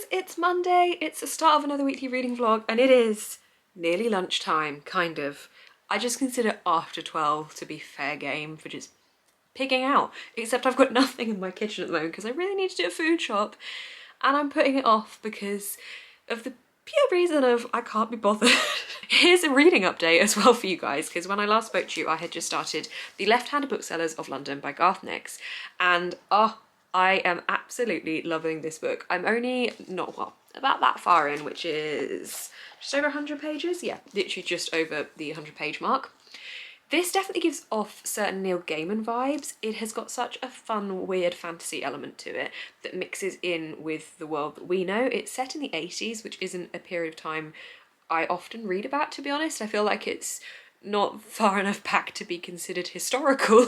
It's Monday, it's the start of another weekly reading vlog, and it is nearly lunchtime, kind of. I just consider after 12 to be fair game for just pigging out, except I've got nothing in my kitchen at the moment because I really need to do a food shop, and I'm putting it off because of the pure reason of I can't be bothered. Here's a reading update as well for you guys, because when I last spoke to you I had just started The Left-Handed Booksellers of London by Garth, and I am absolutely loving this book. I'm only about that far in, which is just over 100 pages. Yeah, literally just over the 100-page mark. This definitely gives off certain Neil Gaiman vibes. It has got such a fun, weird fantasy element to it that mixes in with the world that we know. It's set in the 80s, which isn't a period of time I often read about, to be honest. I feel like it's not far enough back to be considered historical,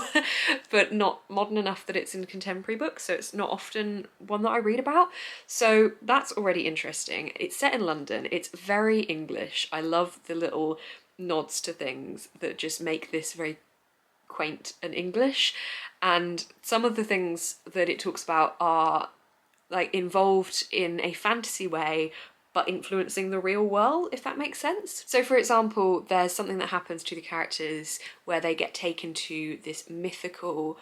but not modern enough that it's in contemporary books, so it's not often one that I read about. So that's already interesting. It's set in London, it's very English. I love the little nods to things that just make this very quaint and English, and some of the things that it talks about are like involved in a fantasy way but influencing the real world, if that makes sense. So for example, there's something that happens to the characters where they get taken to this mythical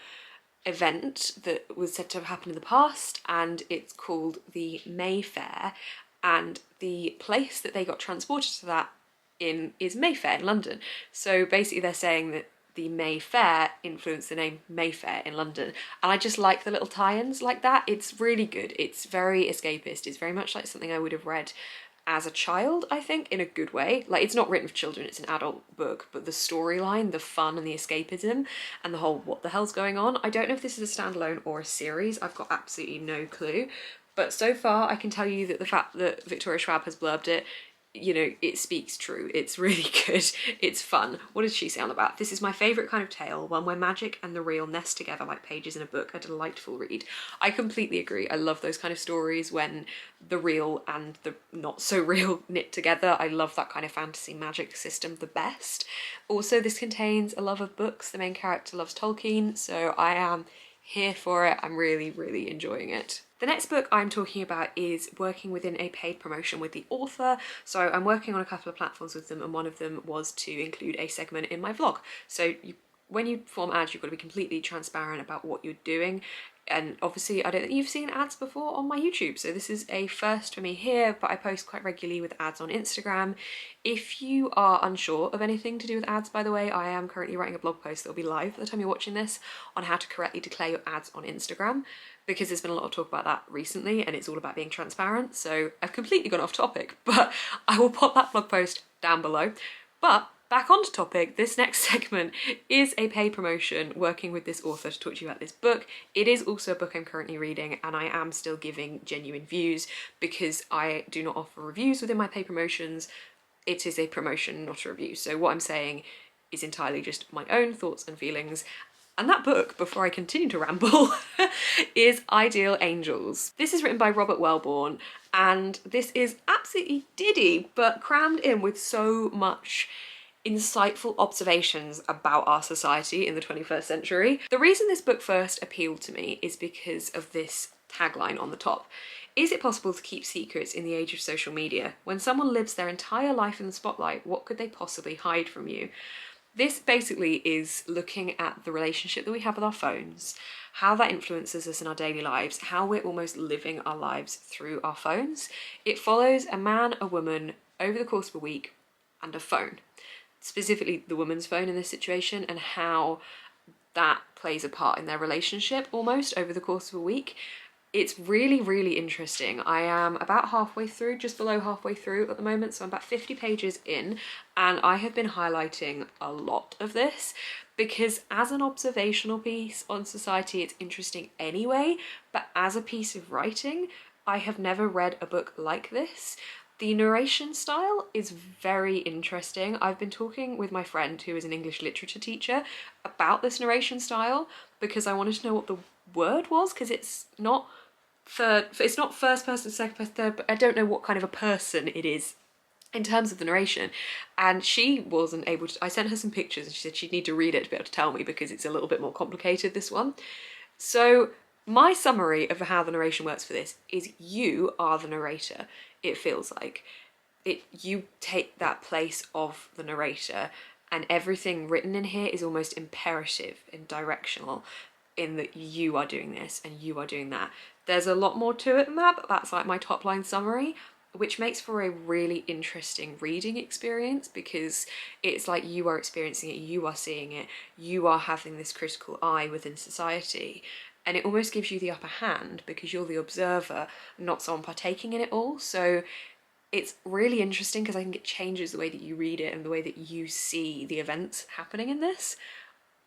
event that was said to have happened in the past, and it's called the Mayfair, and the place that they got transported to that in is Mayfair in London. So basically they're saying that the Mayfair influenced the name Mayfair in London, and I just like the little tie-ins like that. It's really good. It's very escapist. It's very much like something I would have read as a child, I think, in a good way. Like, it's not written for children, it's an adult book, but the storyline, the fun and the escapism and the whole what the hell's going on. I don't know if this is a standalone or a series. I've got absolutely no clue, but so far I can tell you that the fact that Victoria Schwab has blurbed it, you know, it speaks true. It's really good. It's fun. What does she say on the back? This is my favourite kind of tale, one where magic and the real nest together like pages in a book, a delightful read. I completely agree. I love those kind of stories when the real and the not so real knit together. I love that kind of fantasy magic system the best. Also, this contains a love of books. The main character loves Tolkien, so I am here for it. I'm really, really enjoying it. The next book I'm talking about is working within a paid promotion with the author. So I'm working on a couple of platforms with them, and one of them was to include a segment in my vlog. So when you form ads, you've got to be completely transparent about what you're doing. And obviously I don't think you've seen ads before on my YouTube, so this is a first for me here, but I post quite regularly with ads on Instagram. If you are unsure of anything to do with ads, by the way, I am currently writing a blog post that will be live by the time you're watching this on how to correctly declare your ads on Instagram, because there's been a lot of talk about that recently and it's all about being transparent. So I've completely gone off topic, but I will pop that blog post down below. But back onto topic, this next segment is a paid promotion working with this author to talk to you about this book. It is also a book I'm currently reading, and I am still giving genuine views because I do not offer reviews within my paid promotions. It is a promotion, not a review. So what I'm saying is entirely just my own thoughts and feelings. And that book, before I continue to ramble, is Ideal Angels. This is written by Robert Welborn, and this is absolutely diddy, but crammed in with so much insightful observations about our society in the 21st century. The reason this book first appealed to me is because of this tagline on the top. Is it possible to keep secrets in the age of social media? When someone lives their entire life in the spotlight, what could they possibly hide from you? This basically is looking at the relationship that we have with our phones, how that influences us in our daily lives, how we're almost living our lives through our phones. It follows a man, a woman, over the course of a week, and a phone. Specifically the woman's phone in this situation, and how that plays a part in their relationship almost over the course of a week. It's really, really interesting. I am about halfway through, just below halfway through at the moment, so I'm about 50 pages in, and I have been highlighting a lot of this because as an observational piece on society it's interesting anyway, but as a piece of writing I have never read a book like this. The narration style is very interesting. I've been talking with my friend who is an English literature teacher about this narration style because I wanted to know what the word was, because it's not first person, second person, third, but I don't know what kind of a person it is in terms of the narration. And she wasn't able to, I sent her some pictures and she said she'd need to read it to be able to tell me because it's a little bit more complicated, this one. So my summary of how the narration works for this is you are the narrator. It feels like you take that place of the narrator, and everything written in here is almost imperative and directional in that you are doing this and you are doing that. There's a lot more to it than that, but that's like my top line summary, which makes for a really interesting reading experience because it's like you are experiencing it, you are seeing it, you are having this critical eye within society, and it almost gives you the upper hand because you're the observer, not someone partaking in it all. So it's really interesting because I think it changes the way that you read it and the way that you see the events happening in this.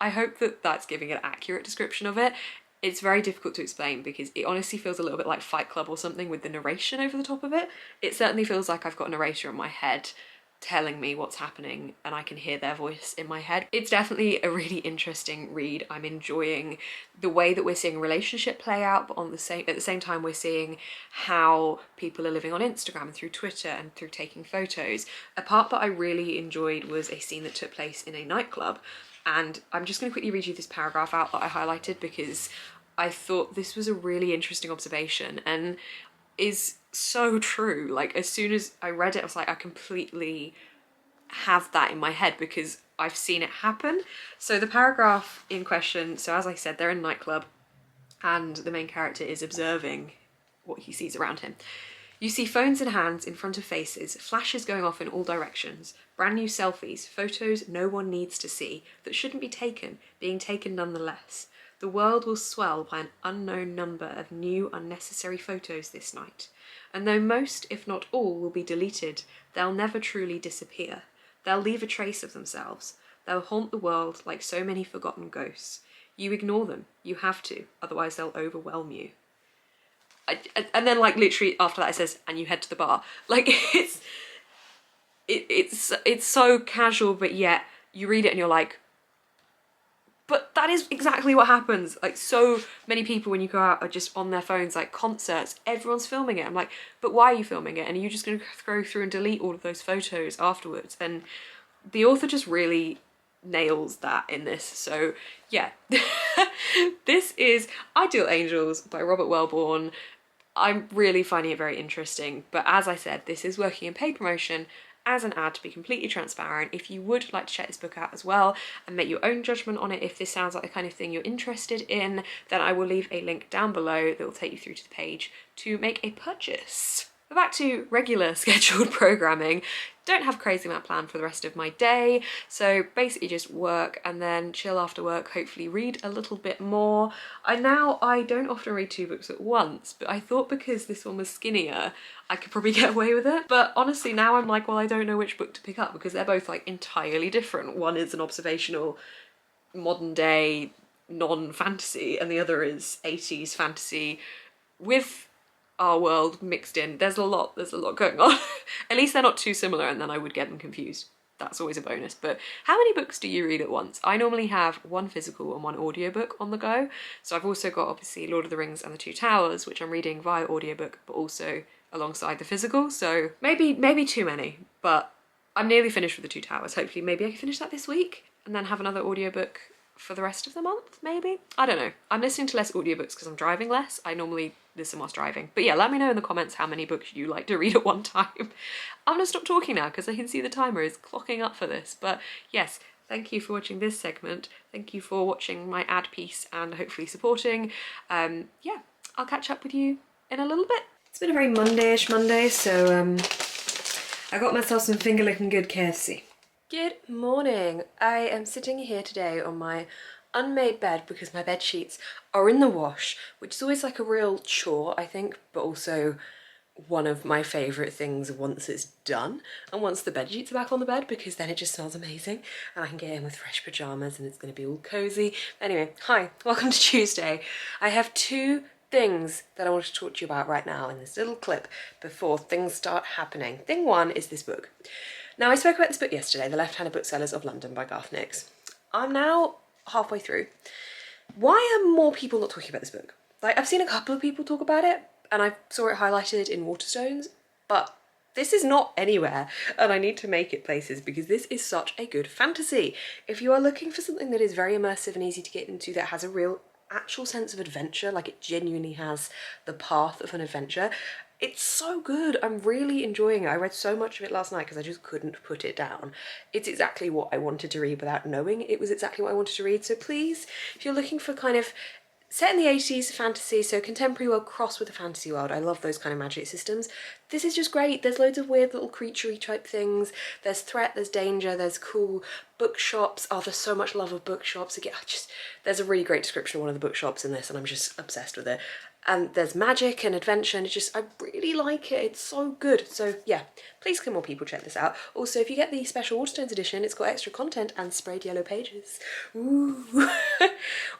I hope that that's giving an accurate description of it. It's very difficult to explain because it honestly feels a little bit like Fight Club or something with the narration over the top of it. It certainly feels like I've got a narrator in my head telling me what's happening and I can hear their voice in my head. It's definitely a really interesting read. I'm enjoying the way that we're seeing a relationship play out, but at the same time we're seeing how people are living on Instagram and through Twitter and through taking photos. A part that I really enjoyed was a scene that took place in a nightclub, and I'm just going to quickly read you this paragraph out that I highlighted because I thought this was a really interesting observation and is so true. Like, as soon as I read it, I was like, I completely have that in my head because I've seen it happen. So the paragraph in question, so as I said, they're in a nightclub and the main character is observing what he sees around him. You see phones in hands in front of faces, flashes going off in all directions, brand new selfies, photos no one needs to see, that shouldn't be taken, being taken nonetheless. The world will swell by an unknown number of new unnecessary photos this night. And though most, if not all, will be deleted, they'll never truly disappear. They'll leave a trace of themselves. They'll haunt the world like so many forgotten ghosts. You ignore them. You have to, otherwise they'll overwhelm you. And then, like, literally after that it says, and you head to the bar. Like, it's so casual, but yet you read it and you're like, but that is exactly what happens. Like, so many people when you go out are just on their phones, like concerts, everyone's filming it. I'm like, but why are you filming it? And are you just going to go through and delete all of those photos afterwards? And the author just really nails that in this. So yeah, this is Ideal Angels by Robert Welborn. I'm really finding it very interesting, but as I said, this is working in paid promotion as an ad to be completely transparent. If you would like to check this book out as well and make your own judgment on it, if this sounds like the kind of thing you're interested in, then I will leave a link down below that will take you through to the page to make a purchase. But back to regular scheduled programming. Don't have a crazy amount planned for the rest of my day, so basically just work and then chill after work, hopefully read a little bit more. I don't often read 2 books at once, but I thought because this one was skinnier, I could probably get away with it. But honestly, now I'm like, well, I don't know which book to pick up because they're both like entirely different. One is an observational modern day non-fantasy and the other is 80s fantasy with our world mixed in. There's a lot going on. At least they're not too similar and then I would get them confused. That's always a bonus. But how many books do you read at once? I normally have 1 physical and 1 audiobook on the go. So I've also got obviously Lord of the Rings and the Two Towers, which I'm reading via audiobook, but also alongside the physical. So maybe too many, but I'm nearly finished with the Two Towers. Hopefully maybe I can finish that this week and then have another audiobook for the rest of the month, maybe? I don't know. I'm listening to less audiobooks because I'm driving less. I normally listen whilst driving. But yeah, let me know in the comments how many books you like to read at one time. I'm gonna stop talking now because I can see the timer is clocking up for this. But yes, thank you for watching this segment. Thank you for watching my ad piece and hopefully supporting. Yeah, I'll catch up with you in a little bit. It's been a very Monday-ish Monday, so I got myself some finger licking good KFC. Good morning. I am sitting here today on my unmade bed because my bed sheets are in the wash, which is always like a real chore, I think, but also one of my favourite things once it's done and once the bed sheets are back on the bed, because then it just smells amazing and I can get in with fresh pyjamas and it's going to be all cozy. Anyway, hi, welcome to Tuesday. I have 2 things that I want to talk to you about right now in this little clip before things start happening. Thing one is this book. Now, I spoke about this book yesterday, The Left-Handed Booksellers of London by Garth. I'm now halfway through. Why are more people not talking about this book? Like, I've seen a couple of people talk about it, and I saw it highlighted in Waterstones, but this is not anywhere, and I need to make it places because this is such a good fantasy. If you are looking for something that is very immersive and easy to get into, that has a real actual sense of adventure, like it genuinely has the path of an adventure, it's so good. I'm really enjoying it. I read so much of it last night because I just couldn't put it down. It's exactly what I wanted to read without knowing it was exactly what I wanted to read. So please, if you're looking for kind of set in the 80s fantasy, so contemporary world crossed with the fantasy world, I love those kind of magic systems. This is just great. There's loads of weird little creature-y type things. There's threat, there's danger, there's cool bookshops. Oh, there's so much love of bookshops. Again, there's a really great description of one of the bookshops in this and I'm just obsessed with it. And there's magic and adventure and I really like it. It's so good. So yeah, please can more people check this out. Also, if you get the special Waterstones edition, it's got extra content and sprayed yellow pages. Ooh.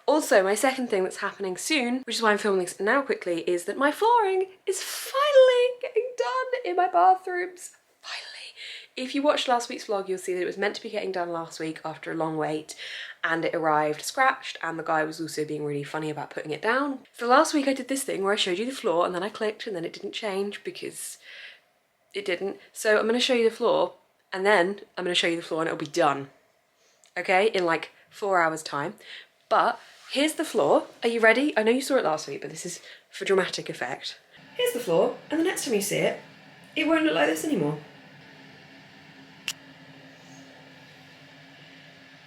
Also, my second thing that's happening soon, which is why I'm filming this now quickly, is that my flooring is finally getting done in my bathrooms. Finally. If you watched last week's vlog, you'll see that it was meant to be getting done last week after a long wait, and it arrived scratched, and the guy was also being really funny about putting it down. So last week I did this thing where I showed you the floor and then I clicked and then it didn't change because it didn't. So I'm going to show you the floor and then I'm going to show you the floor and it'll be done. Okay, in like 4 hours time. But here's the floor. Are you ready? I know you saw it last week, but this is for dramatic effect. Here's the floor, and the next time you see it, it won't look like this anymore.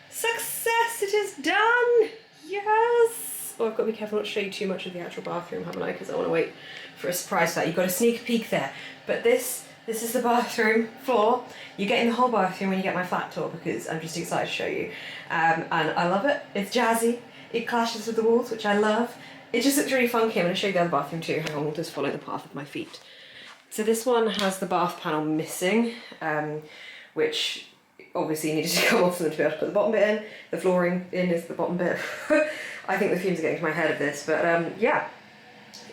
Success! It is done! Yes! Oh, I've got to be careful not to show you too much of the actual bathroom, haven't I? Because I want to wait for a surprise for that. You've got a sneak peek there. But this is the bathroom floor. You get in the whole bathroom when you get my flat tour because I'm just excited to show you. And I love it. It's jazzy. It clashes with the walls, which I love. It just looks really funky. I'm going to show you the other bathroom too. Hang on, we'll just follow the path of my feet. So this one has the bath panel missing, which obviously needed to come off for them to be able to put the bottom bit in. The flooring in is the bottom bit. I think the fumes are getting to my head of this, but yeah.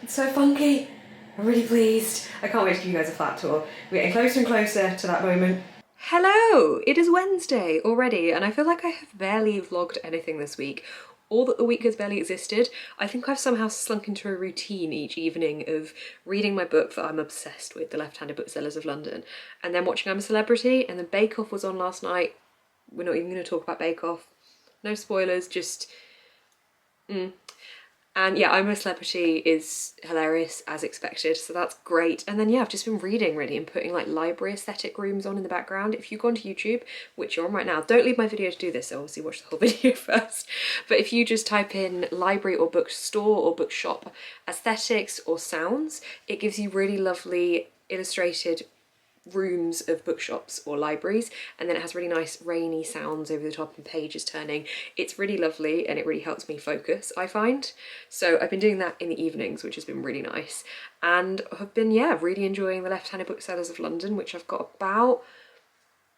It's so funky. I'm really pleased. I can't wait to give you guys a flat tour. We're getting closer and closer to that moment. Hello! It is Wednesday already, and I feel like I have barely vlogged anything this week, or that the week has barely existed. I think I've somehow slunk into a routine each evening of reading my book that I'm obsessed with, The Left-Handed Booksellers of London, and then watching I'm a Celebrity, and then Bake Off was on last night. We're not even going to talk about Bake Off. No spoilers, just... And yeah, I'm a Celebrity is hilarious as expected, so that's great. And then yeah, I've just been reading really and putting like library aesthetic rooms on in the background. If you go onto YouTube, which you're on right now, don't leave my video to do this, so obviously watch the whole video first. But if you just type in library or bookstore or bookshop aesthetics or sounds, it gives you really lovely illustrated rooms of bookshops or libraries, and then it has really nice rainy sounds over the top and pages turning. It's really lovely and it really helps me focus, I find. So I've been doing that in the evenings, which has been really nice, and have been, yeah, really enjoying The Left-Handed Booksellers of London, which I've got about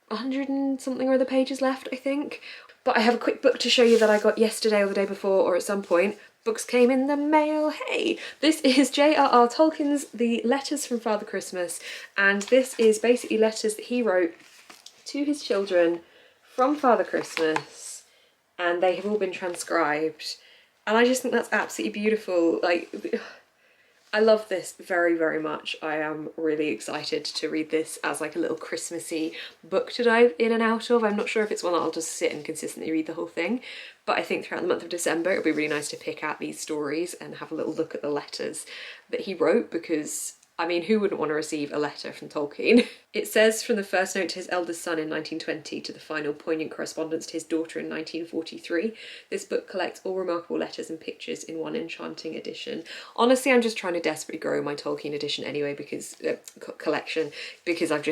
100 and something or other pages left, I think. But I have a quick book to show you that I got yesterday or the day before or at some point. Books came in the mail, hey! This is J.R.R. Tolkien's The Letters from Father Christmas, and this is basically letters that he wrote to his children from Father Christmas, and they have all been transcribed. And I just think that's absolutely beautiful. Like, I love this very, very much. I am really excited to read this as like a little Christmassy book to dive in and out of. I'm not sure if it's one that I'll just sit and consistently read the whole thing, but I think throughout the month of December it'll be really nice to pick out these stories and have a little look at the letters that he wrote, because I mean, who wouldn't want to receive a letter from Tolkien? It says, from the first note to his eldest son in 1920 to the final poignant correspondence to his daughter in 1943, this book collects all remarkable letters and pictures in one enchanting edition. Honestly, I'm just trying to desperately grow my Tolkien edition anyway, because collection, because I'm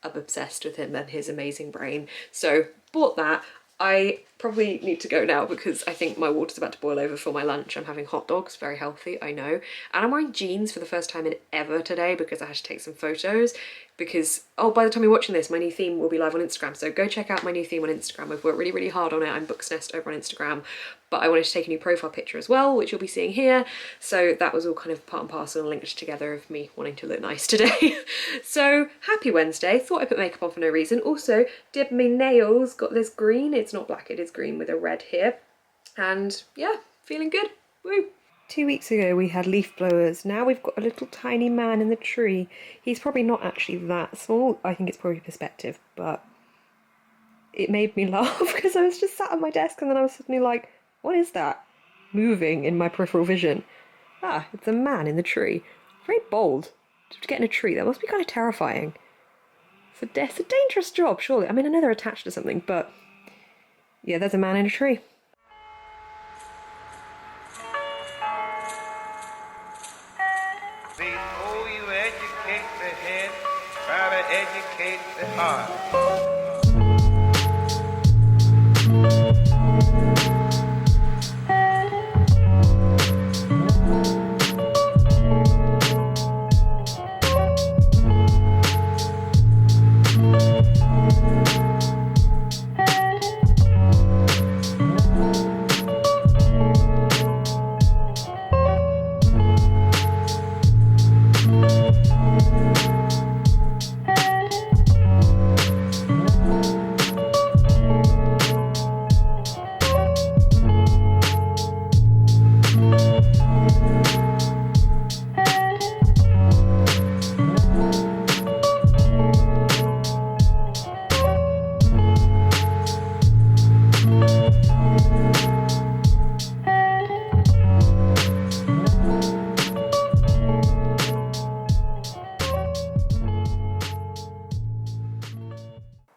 obsessed with him and his amazing brain. So bought that. I probably need to go now because I think my water's about to boil over for my lunch. I'm having hot dogs, very healthy, I know. And I'm wearing jeans for the first time in ever today because I had to take some photos because, oh, by the time you're watching this, my new theme will be live on Instagram. So go check out my new theme on Instagram. I've worked really, really hard on it. I'm Booksnest over on Instagram, but I wanted to take a new profile picture as well, which you'll be seeing here. So that was all kind of part and parcel and linked together of me wanting to look nice today. So happy Wednesday. Thought I put makeup on for no reason. Also did my nails, got this green. It's not black, it is green with a red here. And yeah, feeling good. Woo. 2 weeks ago we had leaf blowers. Now we've got a little tiny man in the tree. He's probably not actually that small. I think it's probably perspective, but it made me laugh because I was just sat at my desk and then I was suddenly like, what is that moving in my peripheral vision? Ah, it's a man in the tree. Very bold to get in a tree. That must be kind of terrifying. It's a dangerous job, surely. I mean, I know they're attached to something, but yeah, there's a man in a tree. Before you educate the head, try to educate the heart.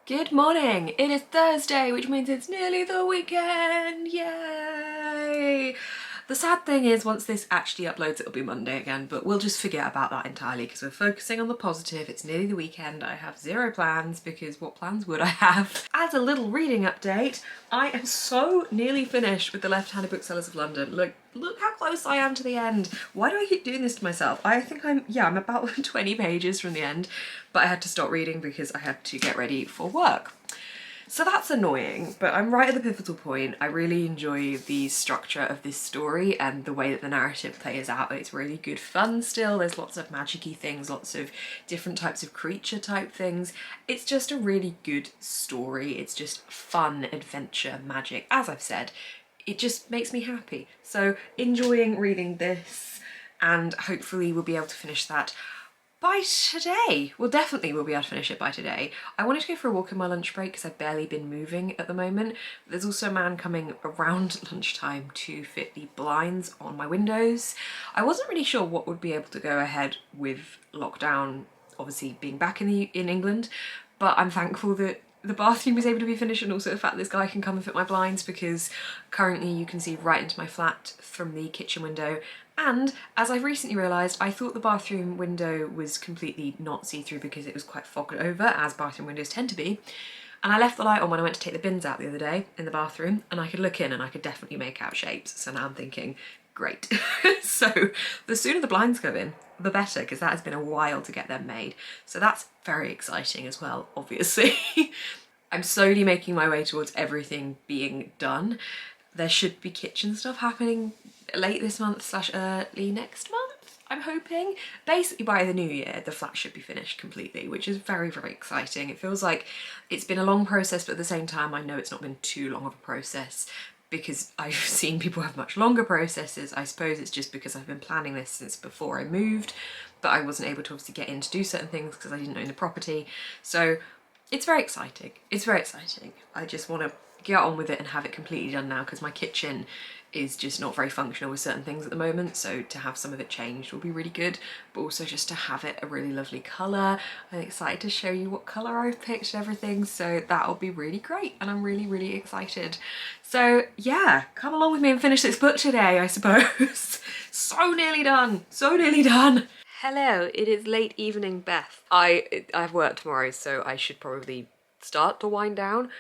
Good morning! It is Thursday, which means it's nearly the weekend! Yay! The sad thing is, once this actually uploads, it'll be Monday again, but we'll just forget about that entirely because we're focusing on the positive. It's nearly the weekend. I have zero plans because what plans would I have? As a little reading update, I am so nearly finished with The Left-Handed Booksellers of London. Look how close I am to the end. Why do I keep doing this to myself? I think I'm about 20 pages from the end, but I had to stop reading because I had to get ready for work. So that's annoying, but I'm right at the pivotal point. I really enjoy the structure of this story and the way that the narrative plays out. It's really good fun still. There's lots of magic-y things, lots of different types of creature type things. It's just a really good story. It's just fun, adventure, magic. As I've said, it just makes me happy. So enjoying reading this, and hopefully we'll be able to finish that by today. Well, definitely we'll be able to finish it by today. I wanted to go for a walk in my lunch break because I've barely been moving at the moment. There's also a man coming around lunchtime to fit the blinds on my windows. I wasn't really sure what would be able to go ahead with lockdown, obviously being back in England, but I'm thankful that the bathroom was able to be finished, and also the fact that this guy can come and fit my blinds because currently you can see right into my flat from the kitchen window. And as I've recently realised, I thought the bathroom window was completely not see-through because it was quite fogged over, as bathroom windows tend to be. And I left the light on when I went to take the bins out the other day in the bathroom, and I could look in and I could definitely make out shapes. So now I'm thinking, great. So the sooner the blinds go in, the better, because that has been a while to get them made. So that's very exciting as well, obviously. I'm slowly making my way towards everything being done. There should be kitchen stuff happening late this month / early next month, I'm hoping. Basically by the new year, the flat should be finished completely, which is very, very exciting. It feels like it's been a long process, but at the same time, I know it's not been too long of a process because I've seen people have much longer processes. I suppose it's just because I've been planning this since before I moved, but I wasn't able to obviously get in to do certain things because I didn't own the property. So it's very exciting. It's very exciting. I just want to get on with it and have it completely done now because my kitchen is just not very functional with certain things at the moment, so to have some of it changed will be really good, but also just to have it a really lovely colour. I'm excited to show you what colour I've picked and everything, so that'll be really great and I'm really, really excited. So yeah, come along with me and finish this book today, I suppose. So nearly done, so nearly done. Hello, it is late evening, Beth. I have work tomorrow, so I should probably start to wind down,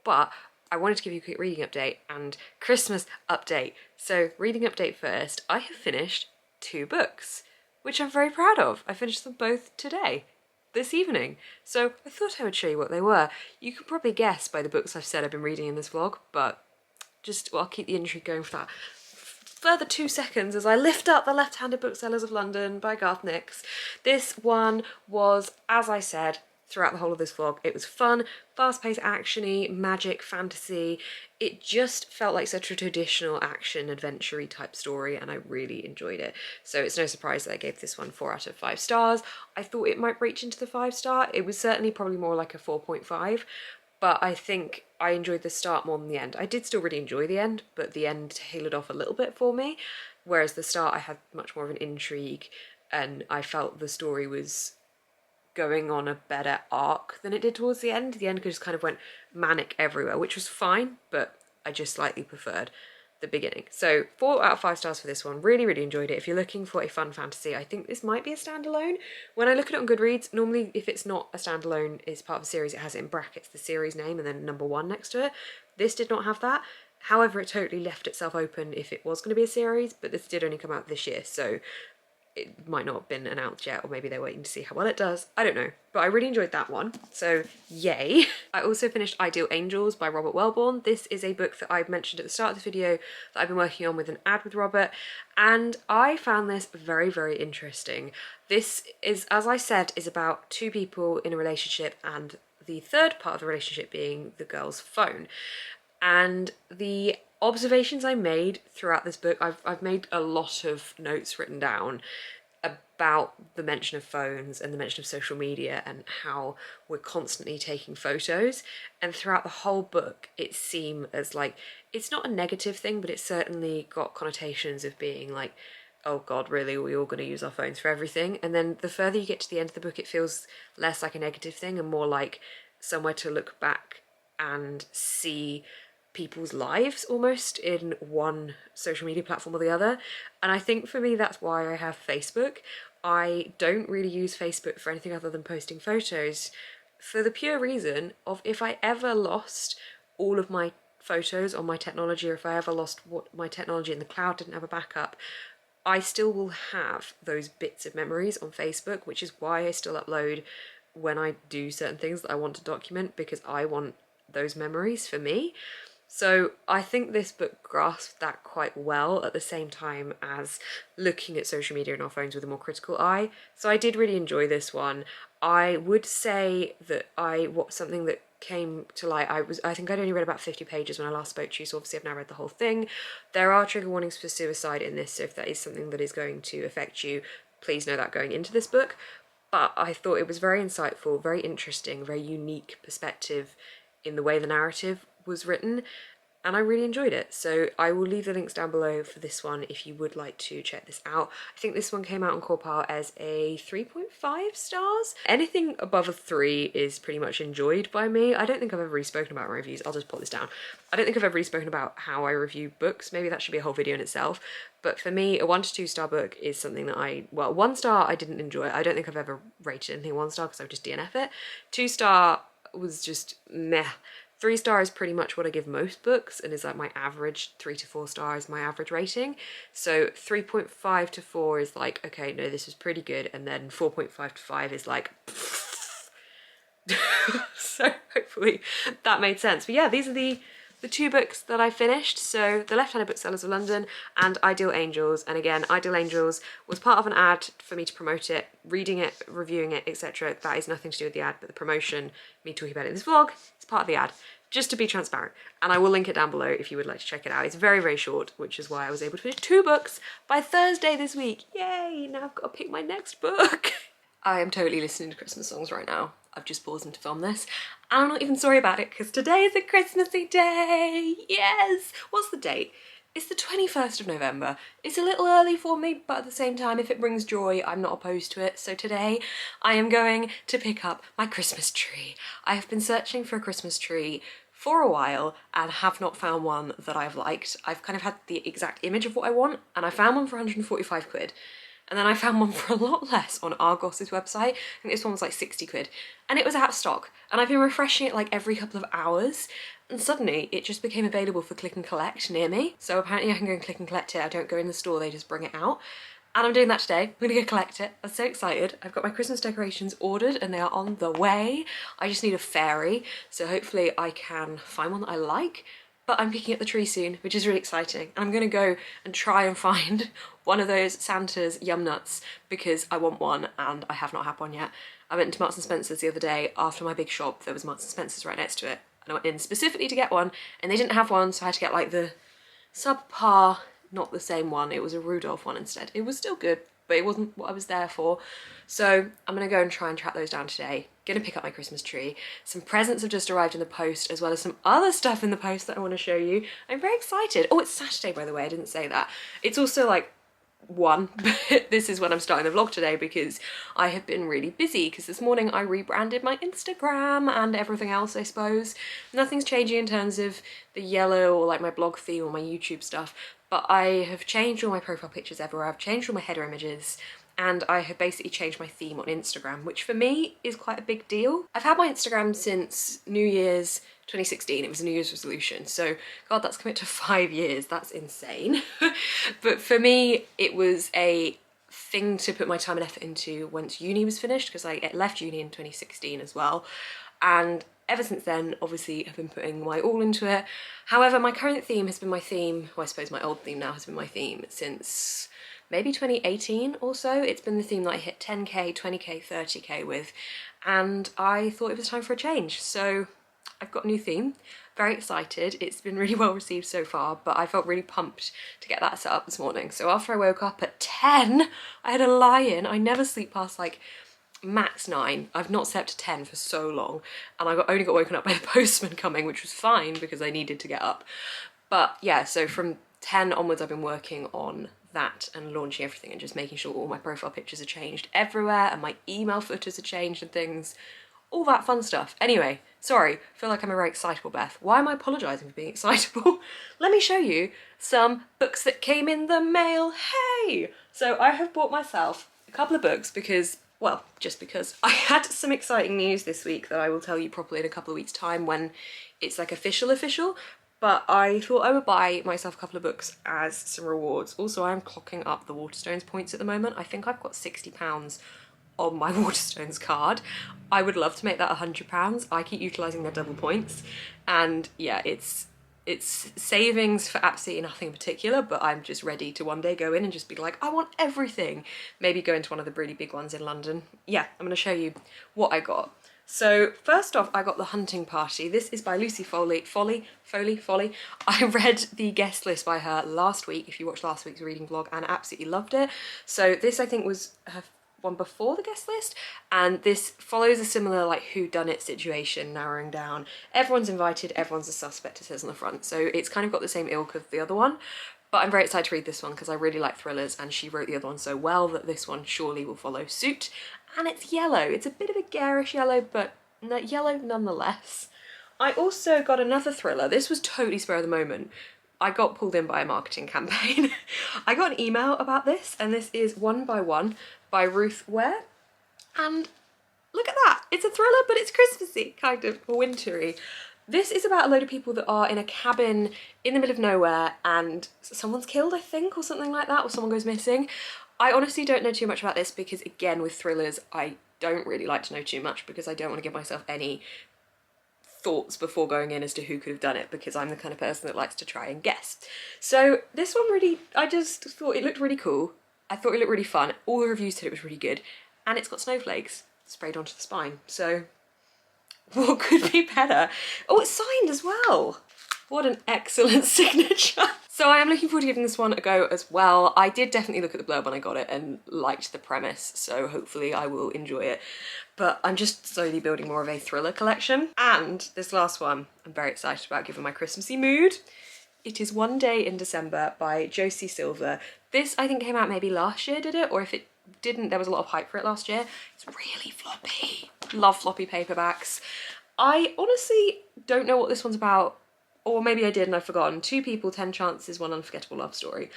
but I wanted to give you a quick reading update and Christmas update. So reading update first, I have finished 2 books, which I'm very proud of. I finished them both today, this evening. So I thought I would show you what they were. You can probably guess by the books I've said I've been reading in this vlog, but I'll keep the intrigue going for that. Further 2 seconds as I lift up The Left-Handed Booksellers of London by Garth. This one was, as I said, throughout the whole of this vlog, it was fun, fast-paced, action-y, magic, fantasy. It just felt like such a traditional action adventure-y type story, and I really enjoyed it. So it's no surprise that I gave this one 4 out of 5 stars. I thought it might reach into the 5-star. It was certainly probably more like a 4.5. But I think I enjoyed the start more than the end. I did still really enjoy the end, but the end tailored off a little bit for me. Whereas the start, I had much more of an intrigue, and I felt the story was going on a better arc than it did towards the end. The end just kind of went manic everywhere, which was fine, but I just slightly preferred the beginning. So 4 out of 5 stars for this one. Really, really enjoyed it. If you're looking for a fun fantasy, I think this might be a standalone. When I look at it on Goodreads, normally if it's not a standalone, it's part of a series, it has it in brackets, the series name, and then number 1 next to it. This did not have that. However, it totally left itself open if it was going to be a series, but this did only come out this year, so it might not have been announced yet, or maybe they're waiting to see how well it does. I don't know, but I really enjoyed that one, so yay. I also finished Ideal Angels by Robert Welborn. This is a book that I mentioned at the start of the video that I've been working on with an ad with Robert, and I found this very, very interesting. This is, as I said, is about 2 people in a relationship, and the third part of the relationship being the girl's phone. And the observations I made throughout this book, I've made a lot of notes written down about the mention of phones and the mention of social media and how we're constantly taking photos. And throughout the whole book, it seemed as like, it's not a negative thing, but it certainly got connotations of being like, oh God, really, are we all going to use our phones for everything? And then the further you get to the end of the book, it feels less like a negative thing and more like somewhere to look back and see people's lives almost in one social media platform or the other. And I think for me, that's why I have Facebook. I don't really use Facebook for anything other than posting photos, for the pure reason of if I ever lost all of my photos on my technology, or if I ever lost my technology in the cloud, didn't have a backup, I still will have those bits of memories on Facebook, which is why I still upload when I do certain things that I want to document, because I want those memories for me. So I think this book grasped that quite well, at the same time as looking at social media and our phones with a more critical eye. So I did really enjoy this one. I would say that something that came to light, I think I'd only read about 50 pages when I last spoke to you, so obviously I've now read the whole thing. There are trigger warnings for suicide in this, so if that is something that is going to affect you, please know that going into this book. But I thought it was very insightful, very interesting, very unique perspective in the way the narrative was written, and I really enjoyed it. So I will leave the links down below for this one if you would like to check this out. I think this one came out on Corpal as a 3.5 stars. Anything above a 3 is pretty much enjoyed by me. I don't think I've ever really spoken about my reviews. I'll just put this down. I don't think I've ever really spoken about how I review books. Maybe that should be a whole video in itself. But for me, a 1 to 2 star book is something that 1 star I didn't enjoy. I don't think I've ever rated anything 1 star because I would just DNF it. 2 star was just meh. 3 star is pretty much what I give most books, and is like my average. 3 to 4 stars, my average rating. So 3.5 to 4 is like, okay, no, this is pretty good, and then 4.5 to 5 is like so hopefully that made sense. But yeah, these are the 2 books that I finished. So The Left-Handed Booksellers of London and Ideal Angels. And again, Ideal Angels was part of an ad for me to promote it, reading it, reviewing it, etc. That is nothing to do with the ad, but the promotion, me talking about it in this vlog, is part of the ad, just to be transparent. And I will link it down below if you would like to check it out. It's very, very short, which is why I was able to finish 2 books by Thursday this week. Yay, now I've got to pick my next book. I am totally listening to Christmas songs right now. I've just paused to film this, and I'm not even sorry about it because today is a Christmassy day. Yes! What's the date? It's the 21st of November. It's a little early for me, but at the same time, if it brings joy, I'm not opposed to it. So today I am going to pick up my Christmas tree. I have been searching for a Christmas tree for a while and have not found one that I've liked. I've kind of had the exact image of what I want, and I found one for 145 quid. And then I found one for a lot less on Argos's website. I think this one was like 60 quid. And it was out of stock. And I've been refreshing it like every couple of hours. And suddenly it just became available for click and collect near me. So apparently I can go and click and collect it. I don't go in the store, they just bring it out. And I'm doing that today. I'm gonna go collect it. I'm so excited. I've got my Christmas decorations ordered and they are on the way. I just need a fairy. So hopefully I can find one that I like. But I'm picking up the tree soon, which is really exciting. And I'm gonna go and try and find one of those Santa's Yum Nuts because I want one and I have not had one yet. I went into Marks and Spencer's the other day after my big shop. There was Marks and Spencer's right next to it. And I went in specifically to get one and they didn't have one, so I had to get like the subpar, not the same one. It was a Rudolph one instead. It was still good, but it wasn't what I was there for. So I'm gonna go and try and track those down today. Gonna pick up my Christmas tree. Some presents have just arrived in the post, as well as some other stuff in the post that I want to show you. I'm very excited. Oh, it's Saturday, by the way, I didn't say that. It's also like 1, but this is when I'm starting the vlog today because I have been really busy because this morning I rebranded my Instagram and everything else, I suppose. Nothing's changing in terms of the yellow or like my blog theme or my YouTube stuff, but I have changed all my profile pictures everywhere. I've changed all my header images. And I have basically changed my theme on Instagram, which for me is quite a big deal. I've had my Instagram since New Year's 2016. It was a New Year's resolution. So, God, that's coming to 5 years. That's insane. But for me, it was a thing to put my time and effort into once uni was finished, because I left uni in 2016 as well. And ever since then, obviously, I've been putting my all into it. However, my current theme has been my theme, well, I suppose my old theme now has been my theme since maybe 2018 or so. It's been the theme that I hit 10k, 20k, 30k with, and I thought it was time for a change. So I've got a new theme, very excited. It's been really well received so far, but I felt really pumped to get that set up this morning. So after I woke up at 10, I had a lie-in. I never sleep past like max 9. I've not slept at 10 for so long, and I only got woken up by the postman coming, which was fine because I needed to get up. But yeah, so from 10 onwards I've been working on that and launching everything and just making sure all my profile pictures are changed everywhere and my email footers are changed and things, all that fun stuff. Anyway, sorry, I feel like I'm a very excitable Beth. Why am I apologising for being excitable? Let me show you some books that came in the mail. Hey! So I have bought myself a couple of books because, well, just because I had some exciting news this week that I will tell you properly in a couple of weeks' time when it's like official. But I thought I would buy myself a couple of books as some rewards. Also, I'm clocking up the WATERSTONES points at the moment. I think I've got £60 on my WATERSTONES card. I would love to make that £100. I keep utilising their double points. And yeah, it's savings for absolutely nothing in particular, but I'm just ready to one day go in and just be like, I want everything. Maybe go into one of the really big ones in London. Yeah, I'm going to show you what I got. So first off, I got The Hunting Party. This is by Lucy Foley. I read the guest list by her last week, if you watched last week's reading vlog, and absolutely loved it. So this, I think, was her one before the guest list, and this follows a similar like whodunit situation, narrowing down. Everyone's invited, everyone's a suspect, it says on the front. So it's kind of got the same ilk of the other one. But I'm very excited to read this one because I really like thrillers, and she wrote the other one so well that this one surely will follow suit. And it's yellow. It's a bit of a garish yellow, but yellow nonetheless. I also got another thriller. This was totally spur of the moment. I got pulled in by a marketing campaign. I got an email about this, and this is One by One by Ruth Ware. And look at that. It's a thriller, but it's Christmassy, kind of wintry. This is about a load of people that are in a cabin in the middle of nowhere and someone's killed, I think, or something like that, or someone goes missing. I honestly don't know too much about this because, again, with thrillers, I don't really like to know too much because I don't want to give myself any thoughts before going in as to who could have done it, because I'm the kind of person that likes to try and guess. So this one really, I just thought it looked really cool. I thought it looked really fun. All the reviews said it was really good. And it's got snowflakes sprayed onto the spine. So what could be better? Oh, it's signed as well. What an excellent signature. So I am looking forward to giving this one a go as well. I did definitely look at the blurb when I got it and liked the premise, so hopefully I will enjoy it. But I'm just slowly building more of a thriller collection. And this last one I'm very excited about given my Christmassy mood. It is One Day in December by Josie Silva. This I think came out maybe last year, did it? Or if it didn't, there was a lot of hype for it last year. It's really floppy. Love floppy paperbacks. I honestly don't know what this one's about. Or maybe I did and I've forgotten. 2 people, 10 chances, one unforgettable love story.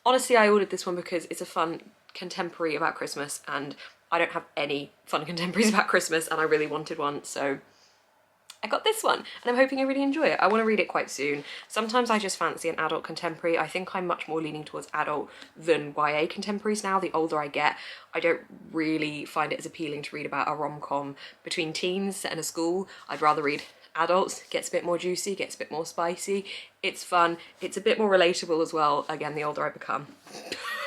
Honestly, I ordered this one because it's a fun contemporary about Christmas, and I don't have any fun contemporaries about Christmas, and I really wanted one, so I got this one, and I'm hoping I really enjoy it. I want to read it quite soon. Sometimes I just fancy an adult contemporary. I think I'm much more leaning towards adult than YA contemporaries now. The older I get, I don't really find it as appealing to read about a rom-com between teens set in a school. I'd rather read adults. Gets a bit more juicy, gets a bit more spicy. It's fun. It's a bit more relatable as well, again, the older I become.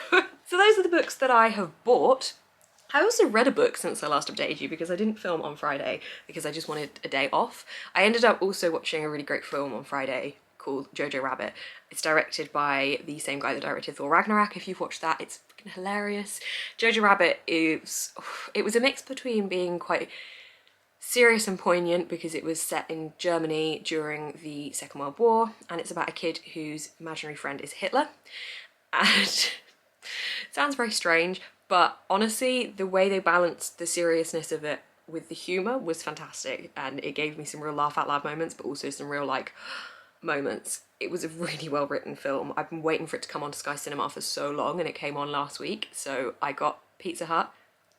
So those are the books that I have bought. I also read a book since I last updated you because I didn't film on Friday because I just wanted a day off. I ended up also watching a really great film on Friday called Jojo Rabbit. It's directed by the same guy that directed Thor Ragnarok. If you've watched that, it's freaking hilarious. Jojo Rabbit is, it was a mix between being quite serious and poignant because it was set in Germany during the Second World War, and it's about a kid whose imaginary friend is Hitler. And it sounds very strange, but honestly, the way they balanced the seriousness of it with the humour was fantastic, and it gave me some real laugh out loud moments, but also some real like moments. It was a really well written film. I've been waiting for it to come on to Sky Cinema for so long, and it came on last week. So I got Pizza Hut,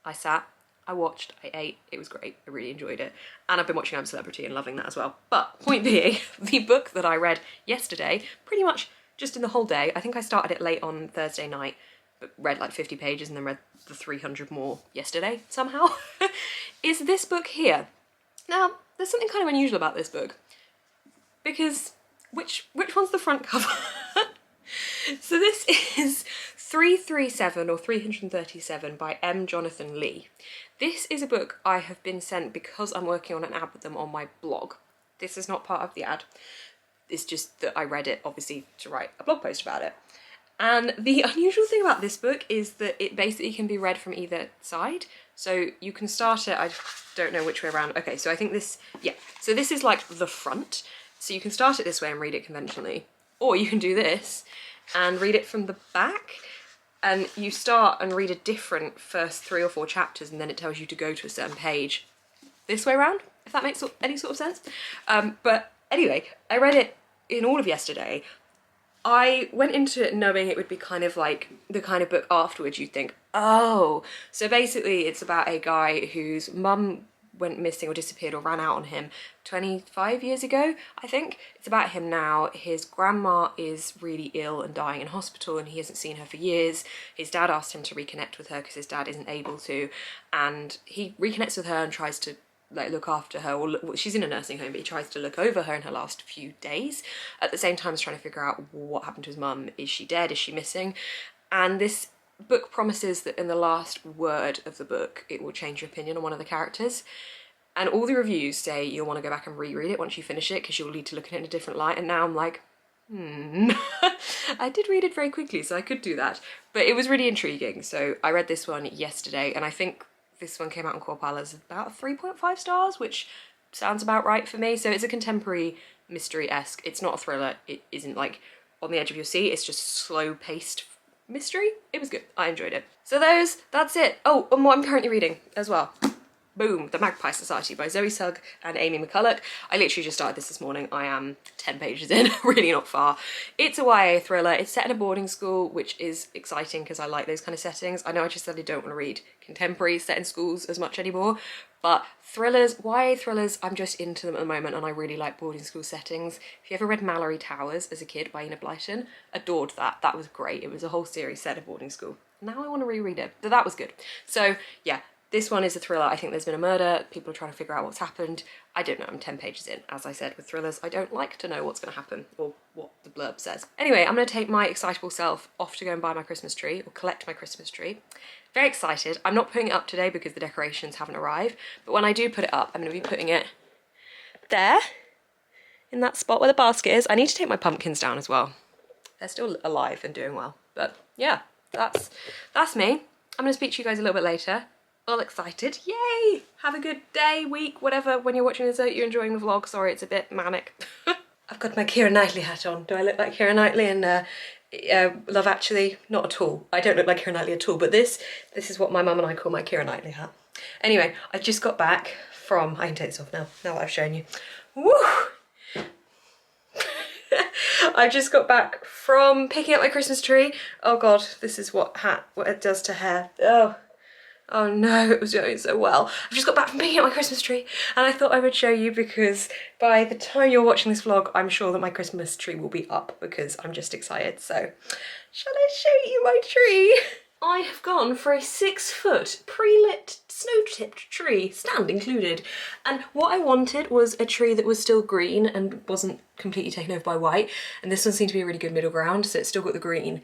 I sat, I watched, I ate. It was great. I really enjoyed it. And I've been watching I'm a Celebrity and loving that as well. But point being, the book that I read yesterday, pretty much just in the whole day, I think I started it late on Thursday night, but read like 50 pages and then read the 300 more yesterday somehow, is this book here. Now, there's something kind of unusual about this book, because which one's the front cover? So this is 337 or 337 by M. Jonathan Lee. This is a book I have been sent because I'm working on an ad with them on my blog. This is not part of the ad. It's just that I read it, obviously, to write a blog post about it. And the unusual thing about this book is that it basically can be read from either side. So you can start it, I don't know which way around. Okay, so I think this, yeah. So this is like the front. So you can start it this way and read it conventionally. Or you can do this and read it from the back. And you start and read a different first 3 or 4 chapters, and then it tells you to go to a certain page this way around, if that makes any sort of sense. But anyway, I read it in all of yesterday. I went into it knowing it would be kind of like the kind of book afterwards you'd think, oh. So basically it's about a guy whose mum went missing or disappeared or ran out on him 25 years ago, I think. It's about him now. His grandma is really ill and dying in hospital, and he hasn't seen her for years. His dad asked him to reconnect with her because his dad isn't able to, and he reconnects with her and tries to like look after her, or well, she's in a nursing home, but he tries to look over her in her last few days. At the same time, he's trying to figure out what happened to his mum. Is she dead? Is she missing? And this book promises that in the last word of the book, it will change your opinion on one of the characters. And all the reviews say you'll want to go back and reread it once you finish it because you'll need to look at it in a different light. And now I'm like, I did read it very quickly, so I could do that. But it was really intriguing. So I read this one yesterday, and I think this one came out on Core as about 3.5 stars, which sounds about right for me. So it's a contemporary mystery-esque. It's not a thriller. It isn't like on the edge of your seat. It's just slow-paced mystery. It was good. I enjoyed it. So that's it. Oh, and what I'm currently reading as well. Boom, The Magpie Society by Zoe Sugg and Amy McCulloch. I literally just started this morning. I am 10 pages in, really not far. It's a YA thriller. It's set in a boarding school, which is exciting because I like those kind of settings. I know I just said I don't want to read contemporary set in schools as much anymore, but thrillers, YA thrillers, I'm just into them at the moment, and I really like boarding school settings. If you ever read Mallory Towers as a kid by Enid Blyton, adored that. That was great. It was a whole series set in boarding school. Now I want to reread it, but that was good. So yeah. This one is a thriller. I think there's been a murder. People are trying to figure out what's happened. I don't know, I'm 10 pages in. As I said, with thrillers, I don't like to know what's going to happen or what the blurb says. Anyway, I'm going to take my excitable self off to go and buy my Christmas tree or collect my Christmas tree. Very excited. I'm not putting it up today because the decorations haven't arrived, but when I do put it up, I'm going to be putting it there, in that spot where the basket is. I need to take my pumpkins down as well. They're still alive and doing well, but yeah, that's me. I'm going to speak to you guys a little bit later. All excited, yay! Have a good day, week, whatever, when you're watching this, you're enjoying the vlog. Sorry, it's a bit manic. I've got my Keira Knightley hat on. Do I look like Keira Knightley in Love Actually? Not at all. I don't look like Keira Knightley at all, but this is what my mum and I call my Keira Knightley hat. Anyway, I just got back from, I can take this off now that I've shown you. Woo! I just got back from picking up my Christmas tree. Oh god, this is what it does to hair. Oh no, it was doing so well. I've just got back from picking up my Christmas tree and I thought I would show you because by the time you're watching this vlog, I'm sure that my Christmas tree will be up because I'm just excited. So, shall I show you my tree? I have gone for a 6-foot pre-lit snow-tipped tree, stand included. And what I wanted was a tree that was still green and wasn't completely taken over by white. And this one seemed to be a really good middle ground, so it's still got the green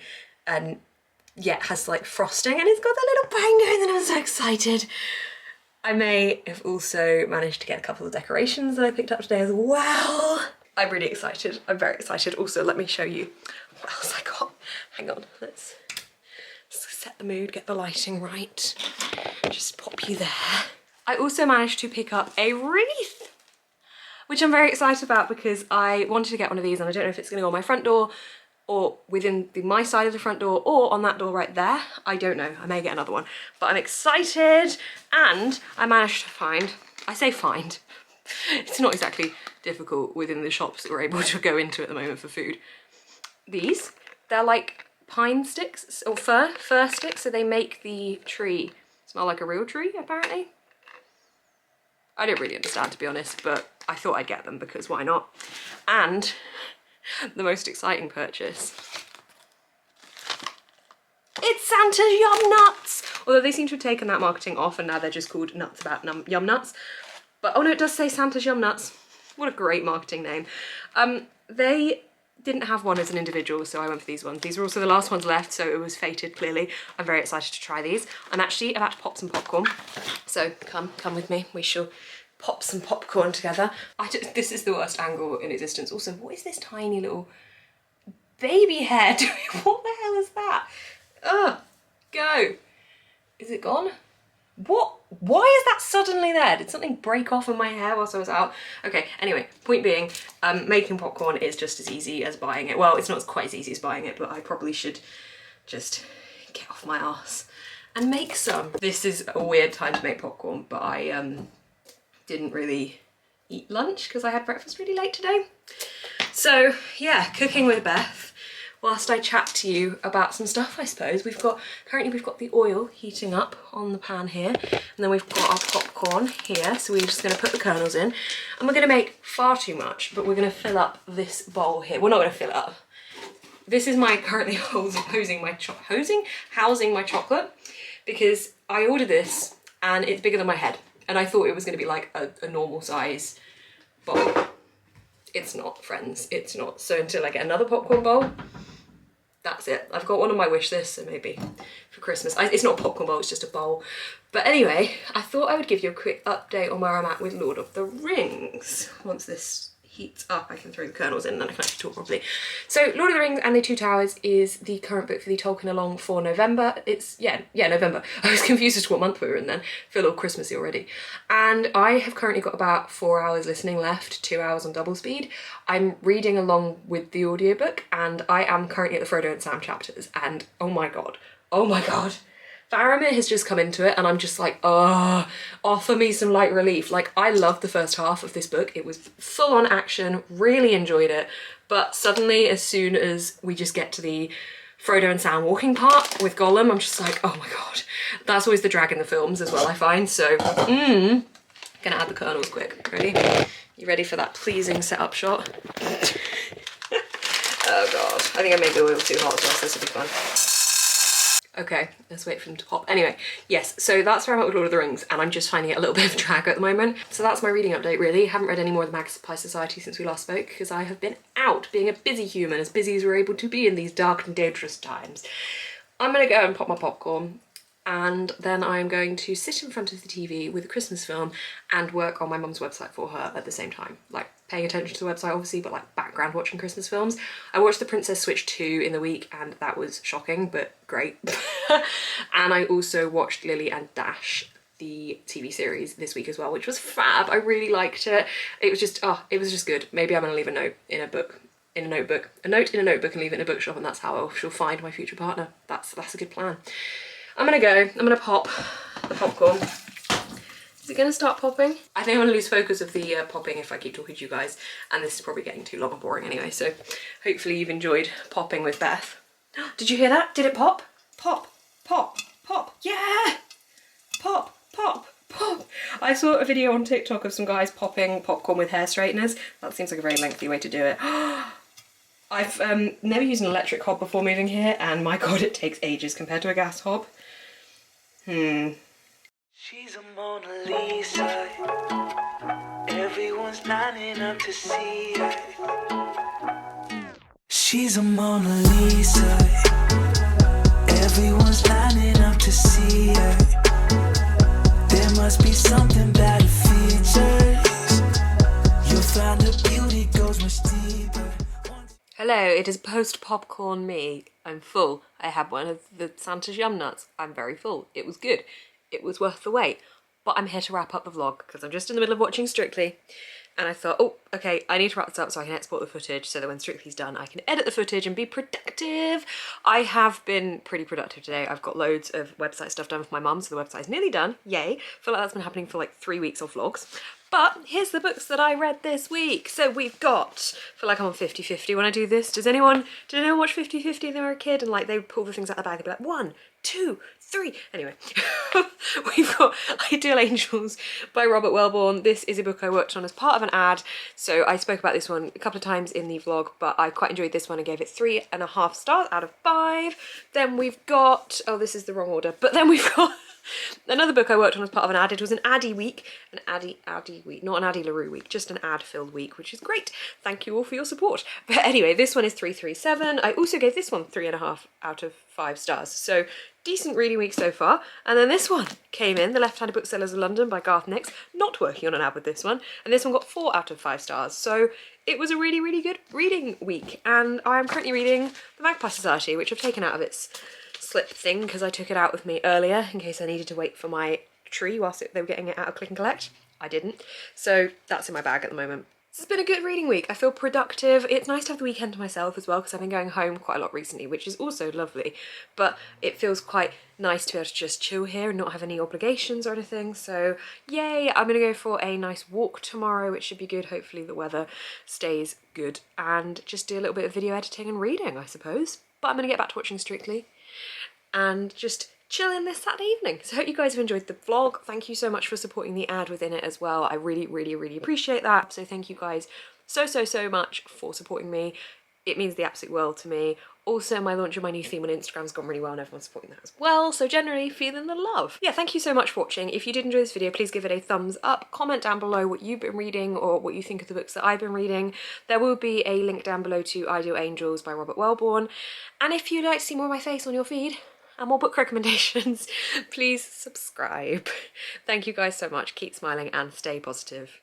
and yeah, it has like frosting and it's got that little bang going and I'm so excited. I may have also managed to get a couple of decorations that I picked up today as well. I'm really excited, I'm very excited. Also, let me show you what else I got. Hang on, let's set the mood, get the lighting right. Just pop you there. I also managed to pick up a wreath, which I'm very excited about because I wanted to get one of these and I don't know if it's gonna go on my front door or within my side of the front door or on that door right there. I don't know, I may get another one, but I'm excited. And I managed to find, I say find, it's not exactly difficult within the shops that we're able to go into at the moment for food. These, they're like pine sticks or fir sticks, so they make the tree smell like a real tree apparently. I don't really understand, to be honest, but I thought I'd get them because why not? And the most exciting purchase. It's Santa's Yum Nuts! Although they seem to have taken that marketing off and now they're just called Nuts About Yum Nuts. But oh no, it does say Santa's Yum Nuts. What a great marketing name. They didn't have one as an individual, so I went for these ones. These were also the last ones left, so it was fated clearly. I'm very excited to try these. I'm actually about to pop some popcorn. So come with me, we shall pop some popcorn together. This is the worst angle in existence. Also, what is this tiny little baby hair doing? What the hell is that? Ugh, go. Is it gone? What? Why is that suddenly there? Did something break off in my hair whilst I was out? Okay, anyway, point being, making popcorn is just as easy as buying it. Well, it's not quite as easy as buying it, but I probably should just get off my arse and make some. This is a weird time to make popcorn, but I didn't really eat lunch because I had breakfast really late today. So yeah, cooking with Beth whilst I chat to you about some stuff, I suppose. Currently we've got the oil heating up on the pan here, and then we've got our popcorn here, so we're just gonna put the kernels in. And we're gonna make far too much, but we're gonna fill up this bowl here. We're not gonna fill it up. This is my currently housing my chocolate, because I ordered this and it's bigger than my head. And I thought it was gonna be like a normal size bowl. It's not, friends, it's not. So until I get another popcorn bowl, that's it. I've got one on my wish list, so maybe for Christmas. It's not a popcorn bowl, it's just a bowl. But anyway, I thought I would give you a quick update on where I'm at with Lord of the Rings. Once this heats up, I can throw the kernels in and then I can actually talk properly. So Lord of the Rings and the Two Towers is the current book for the Tolkien Along for November. It's, yeah, November. I was confused as to what month we were in then. Feel all Christmassy already. And I have currently got about 4 hours listening left, 2 hours on double speed. I'm reading along with the audiobook and I am currently at the Frodo and Sam chapters, and oh my god, Faramir has just come into it and I'm just like, oh, offer me some light relief. Like, I loved the first half of this book. It was full on action, really enjoyed it. But suddenly, as soon as we just get to the Frodo and Sam walking part with Gollum, I'm just like, oh my god. That's always the drag in the films as well, I find. So, gonna add the kernels quick. Ready? You ready for that pleasing setup shot? Oh god, I think I made the oil too hot, so this will be fun. Okay, let's wait for them to pop. Anyway, yes, so that's where I'm at with Lord of the Rings, and I'm just finding it a little bit of a drag at the moment. So that's my reading update, really. Haven't read any more of the Magpie Society since we last spoke, because I have been out being a busy human, as busy as we're able to be in these dark and dangerous times. I'm gonna go and pop my popcorn, and then I'm going to sit in front of the TV with a Christmas film and work on my mum's website for her at the same time. Like, paying attention to the website, obviously, but like background watching Christmas films. I watched The Princess Switch 2 in the week and that was shocking, but great. And I also watched Lily and Dash, the TV series, this week as well, which was fab. I really liked it. It was just, oh, it was just good. Maybe I'm gonna leave a note in a notebook and leave it in a bookshop, and that's how I shall find my future partner. That's a good plan. I'm gonna pop the popcorn, Is it gonna start popping? I think I'm gonna lose focus of the popping if I keep talking to you guys, and this is probably getting too long and boring anyway, so hopefully you've enjoyed popping with Beth. Did you hear that? Did it pop? Pop, pop, pop, yeah! Pop, pop, pop. I saw a video on TikTok of some guys popping popcorn with hair straighteners. That seems like a very lengthy way to do it. I've never used an electric hob before moving here, and my god, it takes ages compared to a gas hob. She's a Mona Lisa. Everyone's lining up to see her. She's a Mona Lisa. Everyone's lining up to see her. There must be something about her features. You'll find her beauty goes much deeper. Hello, it is post-popcorn me. I'm full. I had one of the Santa's Yum Nuts. I'm very full. It was good. It was worth the wait. But I'm here to wrap up the vlog because I'm just in the middle of watching Strictly. And I thought, oh, okay, I need to wrap this up so I can export the footage so that when Strictly's done, I can edit the footage and be productive. I have been pretty productive today. I've got loads of website stuff done for my mum, so the website's nearly done. Yay. Feel like that's been happening for like 3 weeks of vlogs. But here's the books that I read this week. So we've got, I feel like I'm on 50-50 when I do this. Did anyone watch 50-50 when they were a kid and like they would pull the things out of the bag and be like 1, 2, 3. Anyway, we've got Ideal Angels by Robert Welborn. This is a book I worked on as part of an ad. So I spoke about this one a couple of times in the vlog, but I quite enjoyed this one and gave it 3.5 stars out of 5. Then we've got, oh, this is the wrong order, but then we've got another book I worked on as part of an ad. It was an Addy week, an Addy week, not an Addy LaRue week, just an ad-filled week, which is great. Thank you all for your support. But anyway, this one is 337. I also gave this one 3.5 out of 5 stars. So decent reading week so far. And then this one came in, The Left-Handed Booksellers of London by Garth. Not working on an ad with this one. And this one got 4 out of 5 stars. So it was a really, really good reading week. And I am currently reading The Magpie Society, which I've taken out of its slip thing because I took it out with me earlier in case I needed to wait for my tree whilst they were getting it out of Click and Collect. I didn't. So that's in my bag at the moment. It's been a good reading week. I feel productive. It's nice to have the weekend to myself as well because I've been going home quite a lot recently, which is also lovely. But it feels quite nice to be able to just chill here and not have any obligations or anything. So yay, I'm gonna go for a nice walk tomorrow, which should be good. Hopefully the weather stays good, and just do a little bit of video editing and reading, I suppose. But I'm gonna get back to watching Strictly and just chill in this Saturday evening. So I hope you guys have enjoyed the vlog. Thank you so much for supporting the ad within it as well. I really, really, really appreciate that. So thank you guys so much for supporting me. It means the absolute world to me. Also, my launch of my new theme on Instagram's gone really well and everyone's supporting that as well. So generally feeling the love. Yeah, thank you so much for watching. If you did enjoy this video, please give it a thumbs up. Comment down below what you've been reading or what you think of the books that I've been reading. There will be a link down below to Ideal Angels by Robert Welborn. And if you'd like to see more of my face on your feed and more book recommendations, please subscribe. Thank you guys so much. Keep smiling and stay positive.